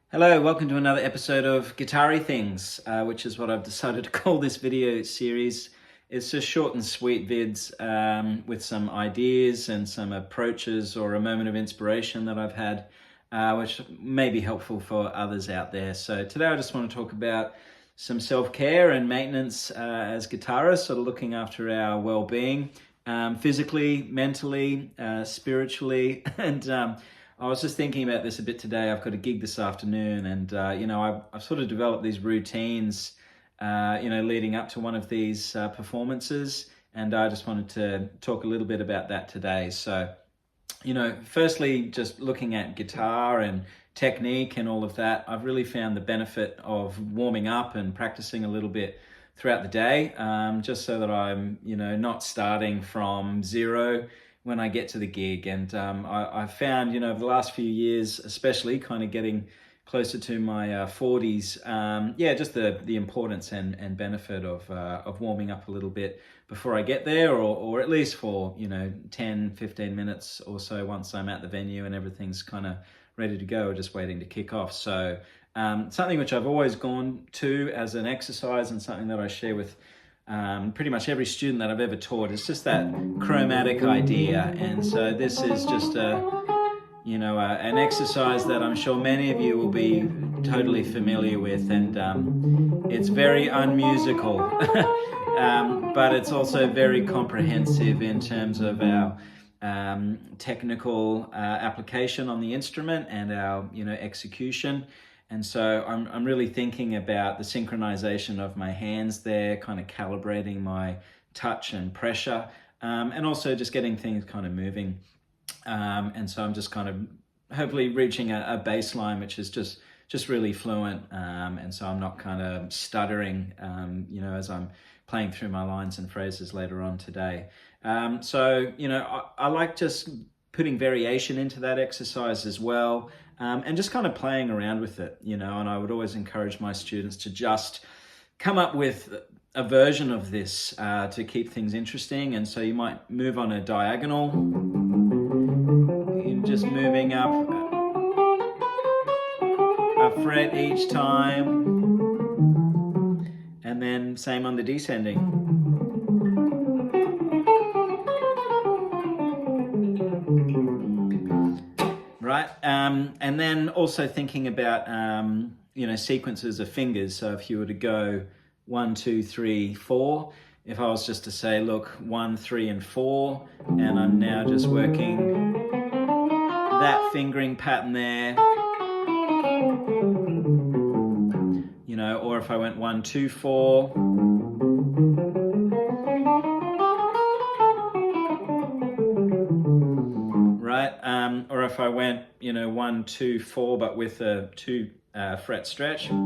Hello, welcome to another episode of Guitar-y Things, which is what I've decided to call this video series. It's just short and sweet vids with some ideas and some approaches or a moment of inspiration that I've had, which may be helpful for others out there. So today I just want to talk about some self-care and maintenance as guitarists, sort of looking after our well-being, physically, mentally, spiritually, and I was just thinking about this a bit today. I've got a gig this afternoon, and I've sort of developed these routines, leading up to one of these performances, and I just wanted to talk a little bit about that today. So, firstly, just looking at guitar and technique and all of that, I've really found the benefit of warming up and practicing a little bit throughout the day, just so that I'm, not starting from zero when I get to the gig. And I've found, over the last few years, especially kind of getting closer to my 40s, just the importance and benefit of warming up a little bit before I get there, or at least for, 10, 15 minutes or so once I'm at the venue and everything's kind of ready to go, just waiting to kick off. So something which I've always gone to as an exercise and something that I share with pretty much every student that I've ever taught. It's just that chromatic idea. And so this is just an exercise that I'm sure many of you will be totally familiar with, and it's very unmusical, but it's also very comprehensive in terms of our technical application on the instrument and our execution. And so I'm really thinking about the synchronization of my hands there, kind of calibrating my touch and pressure, and also just getting things kind of moving. And so I'm just kind of hopefully reaching a baseline which is just really fluent, and so I'm not kind of stuttering, as I'm playing through my lines and phrases later on today. I like just putting variation into that exercise as well, and just kind of playing around with it, and I would always encourage my students to just come up with a version of this to keep things interesting. And so you might move on a diagonal, just moving up a fret each time, and then same on the descending. Right, and then also thinking about sequences of fingers. So if you were to go 1, 2, 3, 4, if I was just to say, look, 1, 3, and 4, and I'm now just working that fingering pattern there, or if I went 1, 2, 4. Or if I went, 1, 2, 4, but with a 2 fret stretch, right?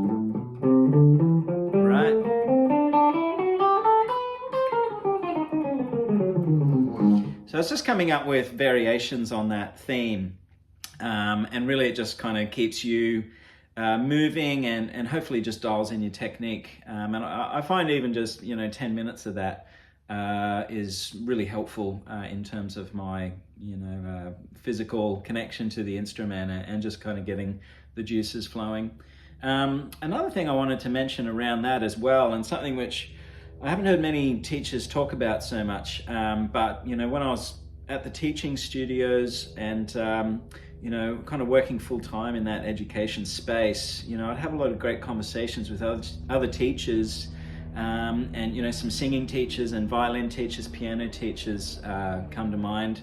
So it's just coming up with variations on that theme, and really it just kind of keeps you moving and hopefully just dials in your technique. And I find even just 10 minutes of that is really helpful in terms of my physical connection to the instrument and just kind of getting the juices flowing. Another thing I wanted to mention around that as well, and something which I haven't heard many teachers talk about so much, but when I was at the teaching studios and kind of working full-time in that education space, I'd have a lot of great conversations with other teachers, and some singing teachers and violin teachers, piano teachers come to mind,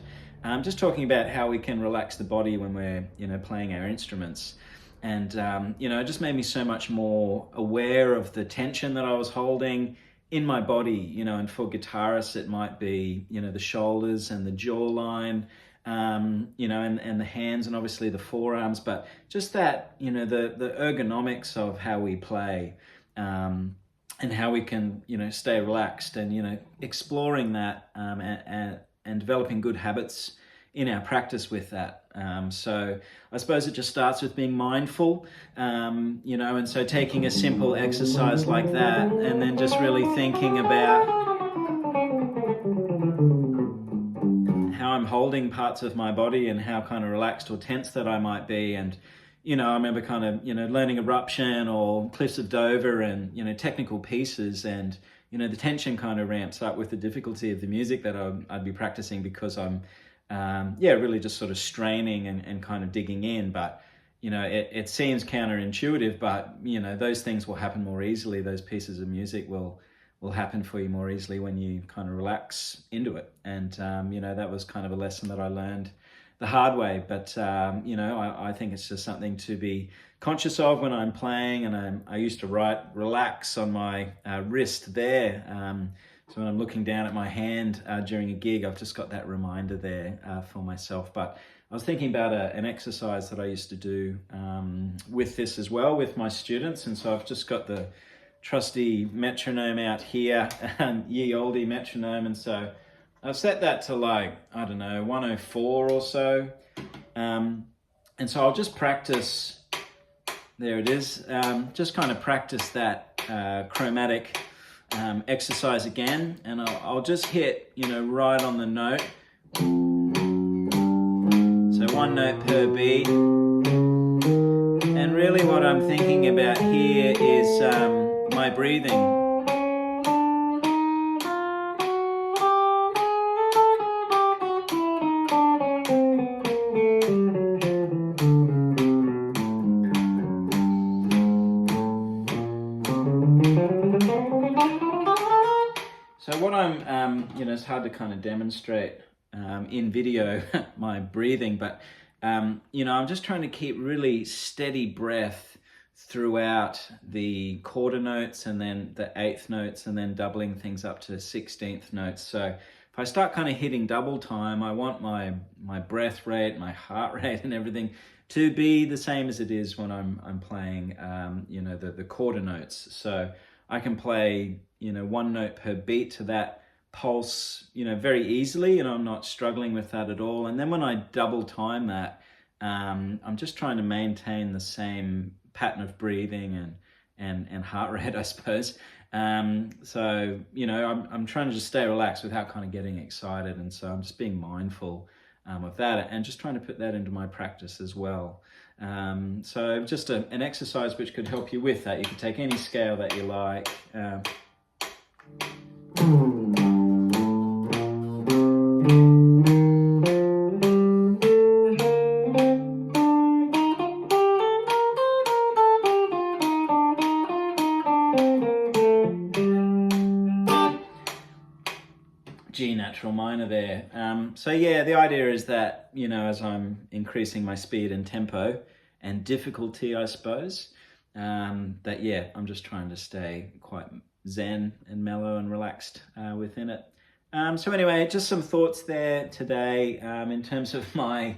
just talking about how we can relax the body when we're playing our instruments. And it just made me so much more aware of the tension that I was holding in my body. And for guitarists it might be the shoulders and the jawline, and the hands, and obviously the forearms, but just that the ergonomics of how we play, and how we can stay relaxed, and exploring that, and developing good habits in our practice with that. So I suppose it just starts with being mindful, and so taking a simple exercise like that and then just really thinking about how I'm holding parts of my body and how kind of relaxed or tense that I might be, and you know, I remember kind of, you know, learning Eruption or Cliffs of Dover and, you know, technical pieces, and, you know, the tension kind of ramps up with the difficulty of the music that I'd be practicing, because I'm, yeah, really just sort of straining and kind of digging in. But, you know, it seems counterintuitive, but, you know, those things will happen more easily. Those pieces of music will happen for you more easily when you kind of relax into it. And, you know, that was kind of a lesson that I learned the hard way. But, you know, I think it's just something to be conscious of when I'm playing. And I used to write relax on my wrist there. So when I'm looking down at my hand during a gig, I've just got that reminder there for myself. But I was thinking about an exercise that I used to do with this as well with my students. And so I've just got the trusty metronome out here, ye olde metronome. And so I've set that to, like, I don't know, 104 or so. And so I'll just practice, there it is, just kind of practice that chromatic exercise again. And I'll just hit, you know, right on the note. So one note per beat. And really what I'm thinking about here is my breathing. So what I'm, you know, it's hard to kind of demonstrate in video my breathing, but, you know, I'm just trying to keep really steady breath throughout the quarter notes and then the eighth notes, and then doubling things up to 16th notes. So if I start kind of hitting double time, I want my breath rate, my heart rate and everything to be the same as it is when I'm playing, you know, the quarter notes. So I can play, you know, one note per beat to that pulse, you know, very easily, and I'm not struggling with that at all. And then when I double time that, I'm just trying to maintain the same pattern of breathing and heart rate, I suppose. So, you know, I'm trying to just stay relaxed without kind of getting excited. And so I'm just being mindful of that, and just trying to put that into my practice as well. So just an exercise which could help you with that. You could take any scale that you like. G natural minor there. So yeah, the idea is that, you know, as I'm increasing my speed and tempo and difficulty, I suppose, that, yeah, I'm just trying to stay quite zen and mellow and relaxed within it. So anyway, just some thoughts there today in terms of my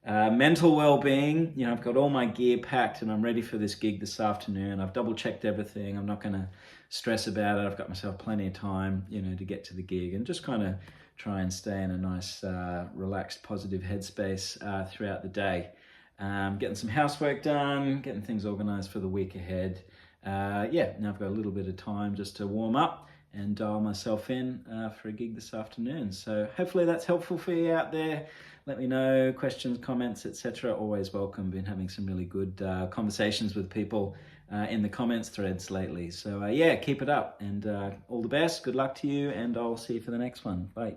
mental well-being. You know, I've got all my gear packed and I'm ready for this gig this afternoon. I've double checked everything. I'm not going to stress about it. I've got myself plenty of time, you know, to get to the gig, and just kind of try and stay in a nice, relaxed, positive headspace throughout the day. Getting some housework done, getting things organized for the week ahead. Yeah, now I've got a little bit of time just to warm up and dial myself in for a gig this afternoon. So hopefully that's helpful for you out there. Let me know, questions, comments, etc. Always welcome. Been having some really good conversations with people in the comments threads lately. So yeah, keep it up, and all the best. Good luck to you, and I'll see you for the next one. Bye.